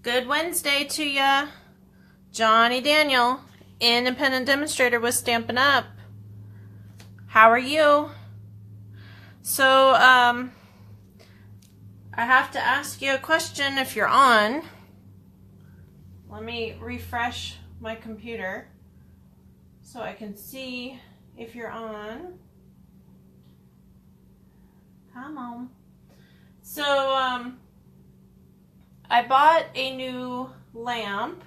Good Wednesday to ya. Johnny Daniel, independent demonstrator with Stampin' Up. How are you? So, I have to ask you a question if you're on. Let me refresh my computer so I can see if you're on. Come on. So, I bought a new lamp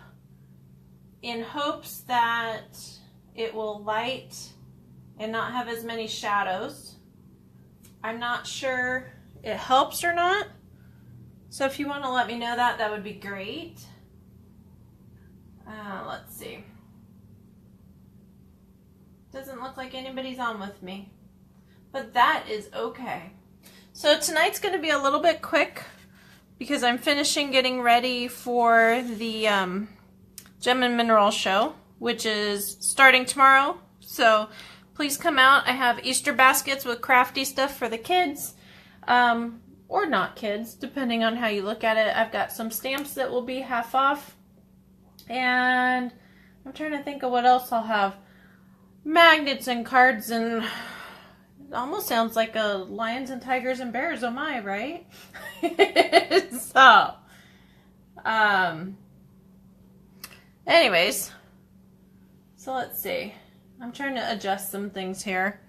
in hopes that it will light and not have as many shadows. I'm not sure it helps or not. So if you want to let me know that, that would be great. Let's see. Doesn't look like anybody's on with me, but that is okay. So tonight's going to be a little bit quick because I'm finishing getting ready for the Gem and Mineral Show, which is starting tomorrow. So please come out. I have Easter baskets with crafty stuff for the kids, or not kids, depending on how you look at it. I've got some stamps that will be half off, and I'm trying to think of what else I'll have. Magnets and cards, and it almost sounds like a lions and tigers and bears, oh my, right? So, anyways, so let's see. I'm trying to adjust some things here.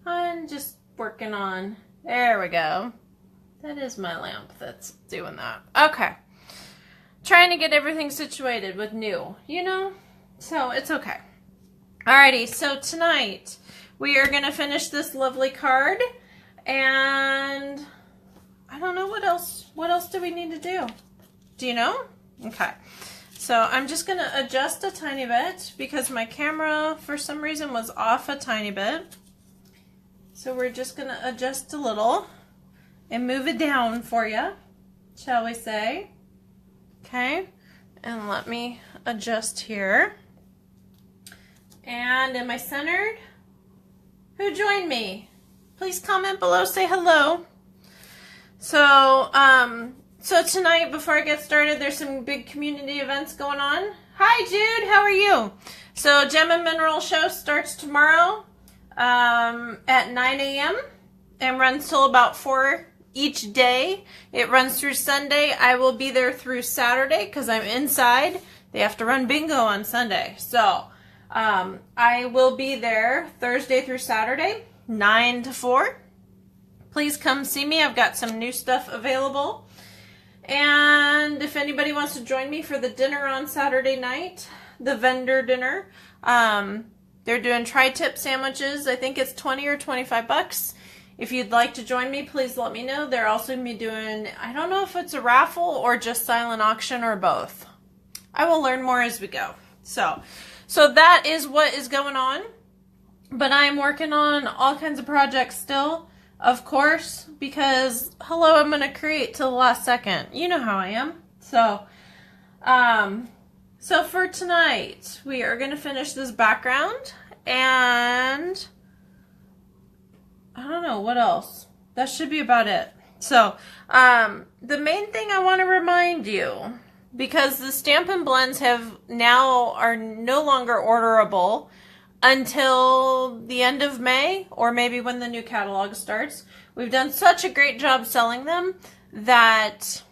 I'm just working on, there we go. That is my lamp that's doing that. Okay. Trying to get everything situated with new, you know? So it's okay. Alrighty, so tonight we are going to finish this lovely card, and I don't know what else. What else do we need to do? Do you know? Okay. So I'm just going to adjust a tiny bit because my camera for some reason was off a tiny bit. So we're just going to adjust a little and move it down for you, shall we say? Okay. And let me adjust here. And am I centered? Who joined me? Please comment below, say hello. So, so tonight, before I get started, there's some big community events going on. Hi, Jude, how are you? So, Gem and Mineral Show starts tomorrow at 9 a.m. and runs till about 4 each day. It runs through Sunday. I will be there through Saturday because I'm inside. They have to run bingo on Sunday. So, I will be there Thursday through Saturday, 9 to 4. Please come see me. I've got some new stuff available. And if anybody wants to join me for the dinner on Saturday night, the vendor dinner, they're doing tri-tip sandwiches. I think it's 20 or 25 bucks. If you'd like to join me, please let me know. They're also going to be doing, I don't know if it's a raffle or just silent auction or both. I will learn more as we go. So that is what is going on, but I'm working on all kinds of projects still, of course, because, hello, I'm going to create till the last second. You know how I am. So for tonight, we are going to finish this background, and I don't know, what else? That should be about it. So, the main thing I want to remind you, because the Stampin' Blends are no longer orderable until the end of May, or maybe when the new catalog starts. We've done such a great job selling them that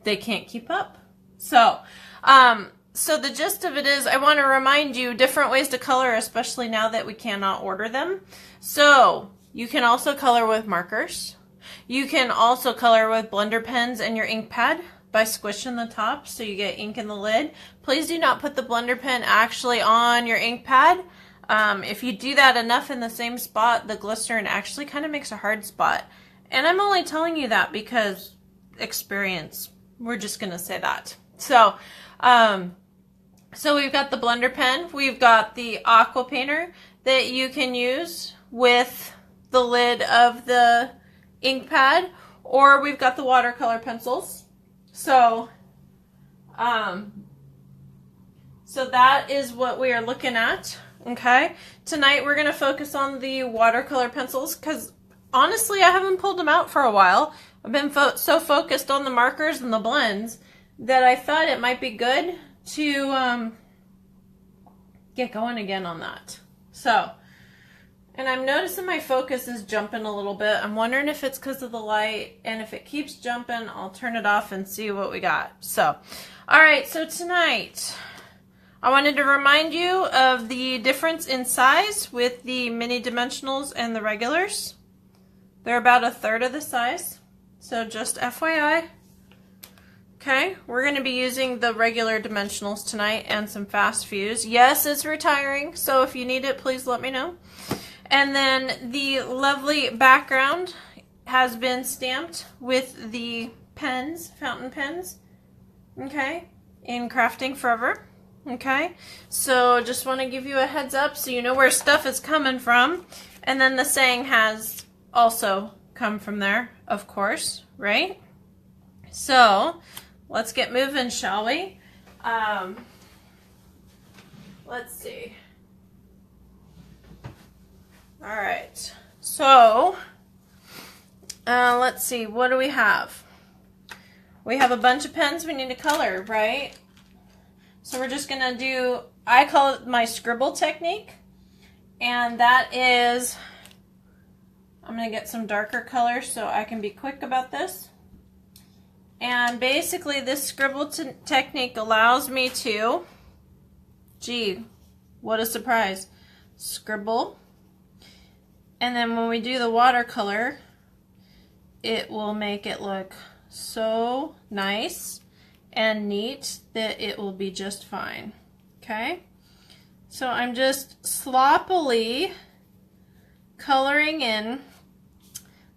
they can't keep up. So the gist of it is, I want to remind you different ways to color, especially now that we cannot order them. So you can also color with markers. You can also color with blender pens and your ink pad by squishing the top so you get ink in the lid. Please do not put the blender pen actually on your ink pad. If you do that enough in the same spot, the glycerin actually kind of makes a hard spot. And I'm only telling you that because experience. We're just going to say that. So we've got the blender pen. We've got the aqua painter that you can use with the lid of the ink pad, or we've got the watercolor pencils. So that is what we are looking at, okay? Tonight we're going to focus on the watercolor pencils because honestly I haven't pulled them out for a while. I've been so focused on the markers and the blends that I thought it might be good to get going again on that. So, and I'm noticing my focus is jumping a little bit. I'm wondering if it's because of the light, and if it keeps jumping, I'll turn it off and see what we got. So, all right, so tonight I wanted to remind you of the difference in size with the mini dimensionals and the regulars. They're about 1/3 of the size, so just FYI. Okay, we're going to be using the regular dimensionals tonight and some fast fuse. Yes, it's retiring, so if you need it, please let me know. And then the lovely background has been stamped with the pens, fountain pens, okay, in Crafting Forever. Okay, so just want to give you a heads up so you know where stuff is coming from. And then the saying has also come from there, of course, right? So let's get moving, shall we? Let's see. All right, so let's see, what do we have? We have a bunch of pens we need to color, right? So we're just gonna do, I call it my scribble technique, and that is, I'm gonna get some darker color so I can be quick about this. And basically this scribble technique allows me to, gee, what a surprise, scribble. And then when we do the watercolor, it will make it look so nice and neat that it will be just fine. Okay? So I'm just sloppily coloring in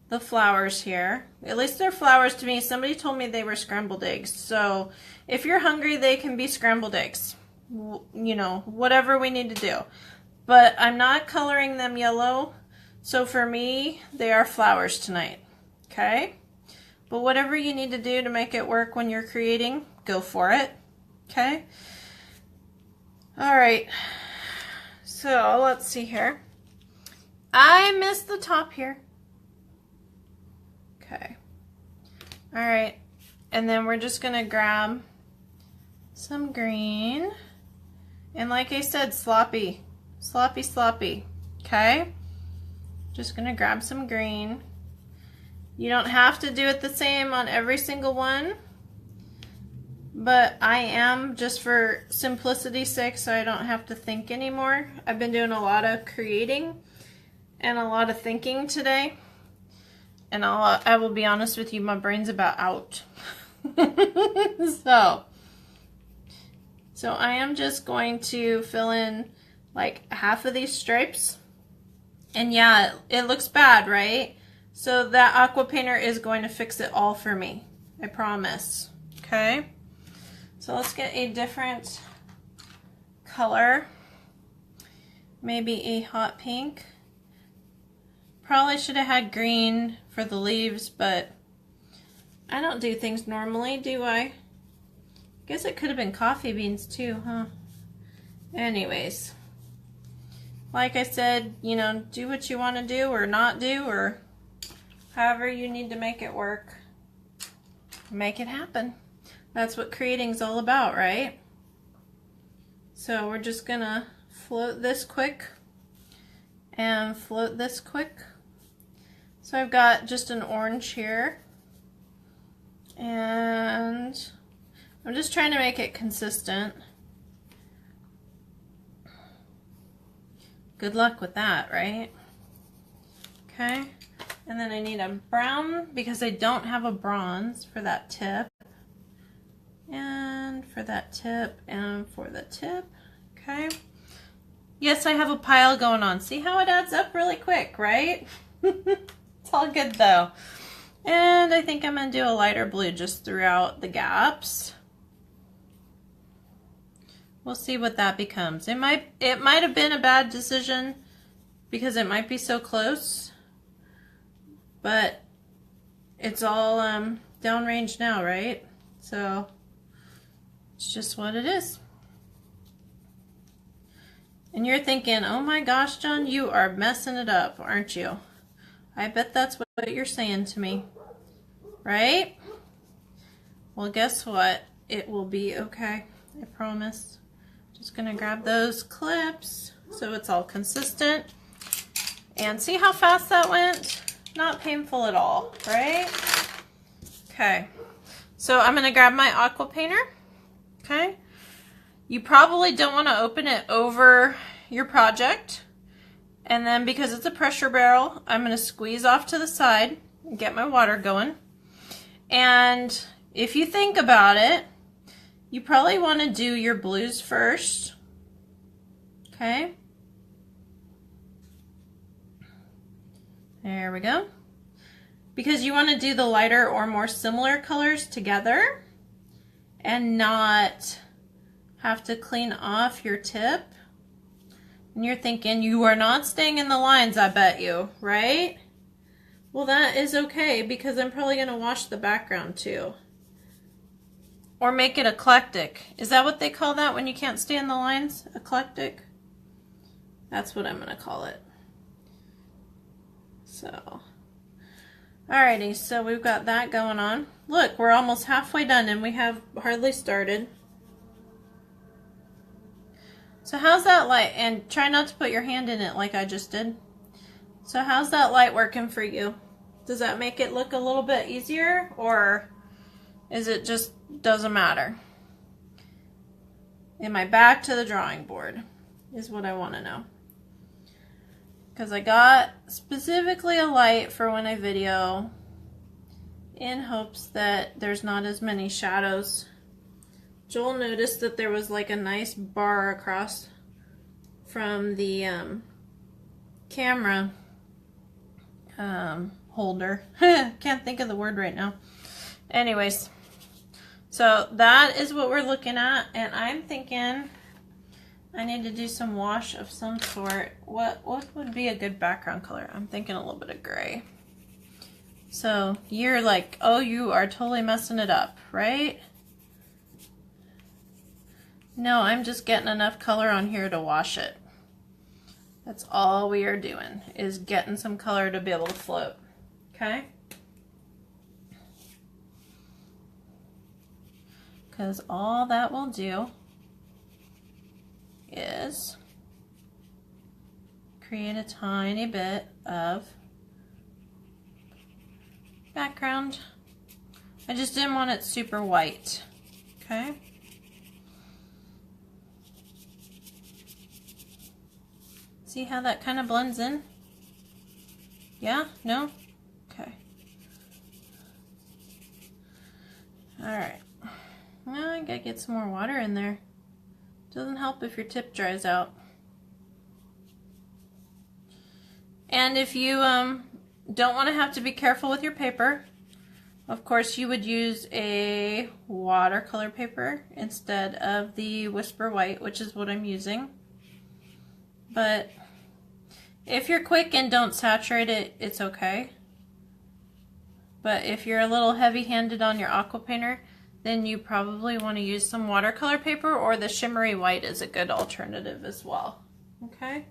the flowers here. At least they're flowers to me. Somebody told me they were scrambled eggs. So if you're hungry, they can be scrambled eggs. You know, whatever we need to do. But I'm not coloring them yellow. So for me, they are flowers tonight, okay? But whatever you need to do to make it work when you're creating, go for it, okay? All right, so let's see here. I missed the top here. Okay, all right, and then we're just gonna grab some green. And like I said, sloppy, sloppy, sloppy, okay? Just gonna grab some green. You don't have to do it the same on every single one, but I am, just for simplicity's sake, so I don't have to think anymore. I've been doing a lot of creating and a lot of thinking today, and I will be honest with you, my brain's about out. So I am just going to fill in like half of these stripes. And yeah, it looks bad, right? So that aqua painter is going to fix it all for me. I promise. Okay? So let's get a different color. Maybe a hot pink. Probably should have had green for the leaves, but I don't do things normally, do I? Guess it could have been coffee beans too, huh? Anyways. Like I said, you know, do what you want to do or not do, or however you need to make it work. Make it happen. That's what creating's all about, right? So we're just gonna float this quick and float this quick. So I've got just an orange here, and I'm just trying to make it consistent. Good luck with that, right? Okay, and then I need a brown because I don't have a bronze for that tip, and for that tip, and for the tip. Okay, yes, I have a pile going on. See how it adds up really quick, right? It's all good though. And I think I'm gonna do a lighter blue just throughout the gaps. We'll see what that becomes. It might have been a bad decision because it might be so close, but it's all downrange now, right? So it's just what it is. And you're thinking, oh my gosh, John, you are messing it up, aren't you? I bet that's what you're saying to me, right? Well, guess what? it will be okay. I promise. Just gonna grab those clips so it's all consistent. And see how fast that went? Not painful at all, right? Okay. So I'm gonna grab my aqua painter. Okay. You probably don't want to open it over your project. And then because it's a pressure barrel, I'm going to squeeze off to the side and get my water going. And if you think about it, you probably want to do your blues first. Okay. There we go. Because you want to do the lighter or more similar colors together and not have to clean off your tip. And you're thinking, you are not staying in the lines, I bet you, right? Well, that is okay because I'm probably going to wash the background too. Or make it eclectic. Is that what they call that when you can't stay in the lines? Eclectic? That's what I'm going to call it. So, alrighty, so we've got that going on. Look, we're almost halfway done and we have hardly started. So how's that light? And try not to put your hand in it like I just did. So how's that light working for you? Does that make it look a little bit easier, or is it just doesn't matter? Am I back to the drawing board is what I want to know. Because I got specifically a light for when I video in hopes that there's not as many shadows. Joel noticed that there was like a nice bar across from the camera holder. Can't think of the word right now. Anyways, so that is what we're looking at, and I'm thinking I need to do some wash of some sort. What would be a good background color? I'm thinking a little bit of gray. So you're like, oh, you are totally messing it up, right? No, I'm just getting enough color on here to wash it. That's all we are doing, is getting some color to be able to float. Okay? Because all that will do is create a tiny bit of background. I just didn't want it super white. Okay? See how that kind of blends in? Yeah? No? Okay. Alright. Now I gotta get some more water in there. Doesn't help if your tip dries out. And if you don't want to have to be careful with your paper, of course you would use a watercolor paper instead of the Whisper White, which is what I'm using. But if you're quick and don't saturate it, it's okay. But if you're a little heavy-handed on your aqua painter, then you probably want to use some watercolor paper, or the shimmery white is a good alternative as well. Okay?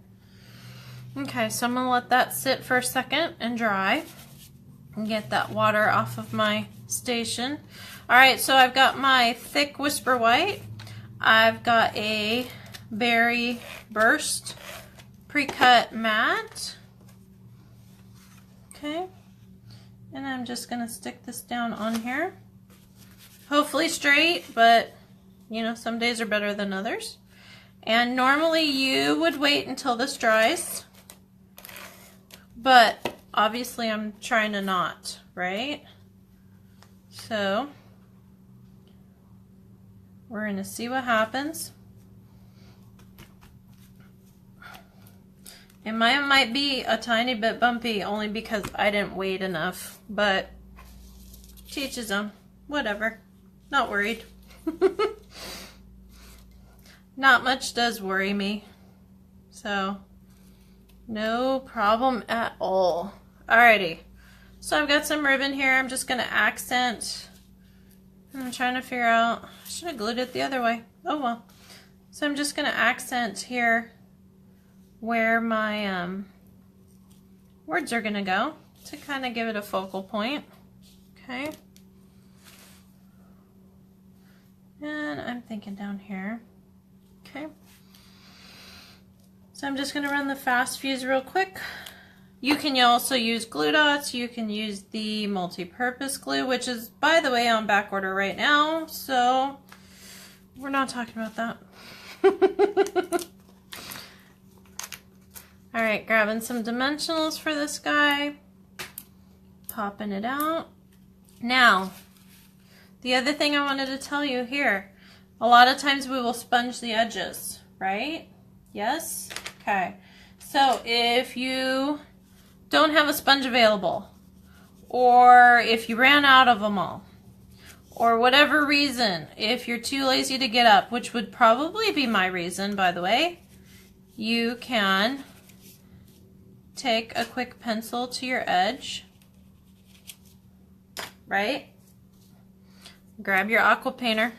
Okay, so I'm going to let that sit for a second and dry and get that water off of my station. Alright, so I've got my thick Whisper White. I've got a Berry Burst pre-cut matte. Okay, and I'm just gonna stick this down on here. Hopefully straight, but you know, some days are better than others. And normally you would wait until this dries, but obviously I'm trying to not, right? So we're gonna see what happens. And mine might be a tiny bit bumpy only because I didn't wait enough, but teaches them. Whatever. Not worried. Not much does worry me. So, no problem at all. Alrighty. So I've got some ribbon here. I'm just going to accent. I'm trying to figure out. I should have glued it the other way. Oh well. So I'm just going to accent here where my words are going to go to kind of give it a focal point. Okay. I'm thinking down here. Okay. So I'm just going to run the fast fuse real quick. You can also use glue dots. You can use the multi-purpose glue, which is, by the way, on back order right now. So we're not talking about that. All right, grabbing some dimensionals for this guy. Popping it out. Now, the other thing I wanted to tell you here, a lot of times we will sponge the edges, right? Yes? Okay. So if you don't have a sponge available, or if you ran out of them all, or whatever reason, if you're too lazy to get up, which would probably be my reason, by the way, you can take a quick pencil to your edge, right? Grab your aqua painter.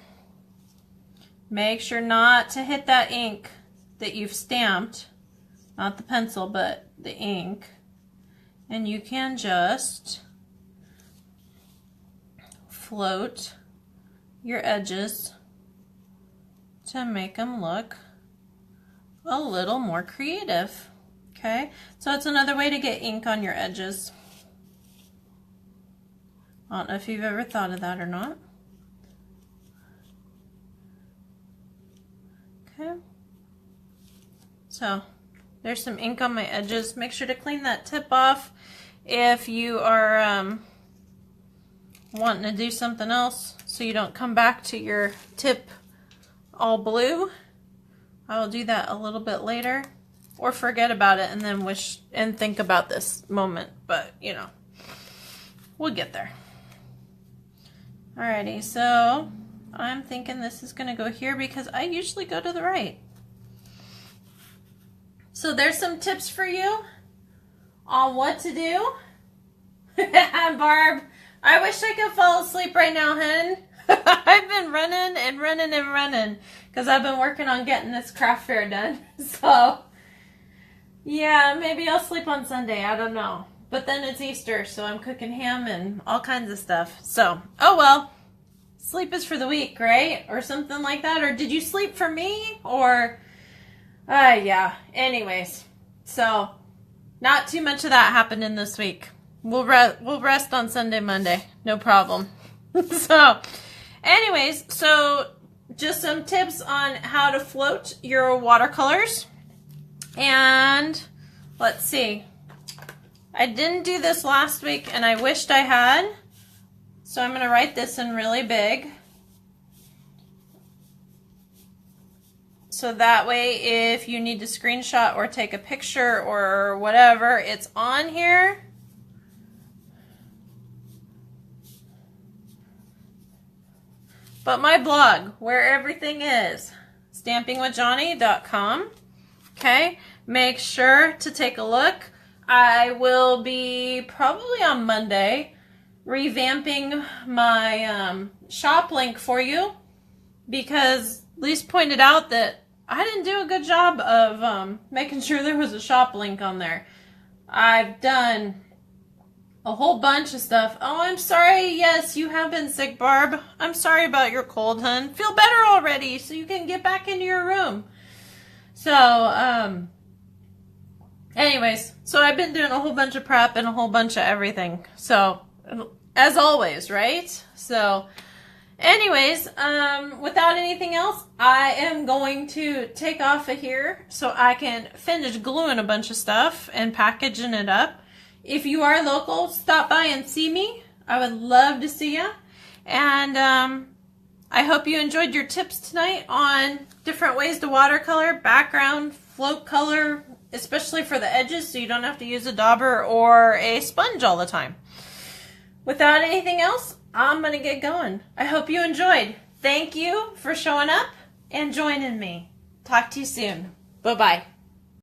Make sure not to hit that ink that you've stamped, not the pencil, but the ink. And you can just float your edges to make them look a little more creative. Okay, so it's another way to get ink on your edges. I don't know if you've ever thought of that or not. Okay, so there's some ink on my edges. Make sure to clean that tip off if you are wanting to do something else so you don't come back to your tip all blue. I will do that a little bit later, or forget about it and then wish and think about this moment, but you know, we'll get there. Alrighty, so I'm thinking this is going to go here because I usually go to the right. So there's some tips for you on what to do. Barb, I wish I could fall asleep right now, hun. I've been running and running and running because I've been working on getting this craft fair done. So yeah, maybe I'll sleep on Sunday. I don't know. But then it's Easter, so I'm cooking ham and all kinds of stuff. So, oh well. Sleep is for the weak, right? Or something like that. Or did you sleep for me? Or, yeah. Anyways, so not too much of that happened in this week. We'll rest on Sunday, Monday. No problem. So, anyways, so just some tips on how to float your watercolors. And let's see. I didn't do this last week and I wished I had. So I'm going to write this in really big. So that way if you need to screenshot or take a picture or whatever, it's on here. But my blog, where everything is, stampingwithjohnny.com. Okay, make sure to take a look. I will be probably on Monday revamping my shop link for you because Lise pointed out that I didn't do a good job of making sure there was a shop link on there. I've done a whole bunch of stuff. Oh, I'm sorry. Yes, you have been sick, Barb. I'm sorry about your cold, hun. Feel better already so you can get back into your room. So, anyways, so I've been doing a whole bunch of prep and a whole bunch of everything. So, as always, right? So, anyways, without anything else, I am going to take off of here so I can finish gluing a bunch of stuff and packaging it up. If you are local, stop by and see me. I would love to see you. And I hope you enjoyed your tips tonight on different ways to watercolor, background, float color, especially for the edges so you don't have to use a dauber or a sponge all the time. Without anything else, I'm going to get going. I hope you enjoyed. Thank you for showing up and joining me. Talk to you soon. Bye-bye.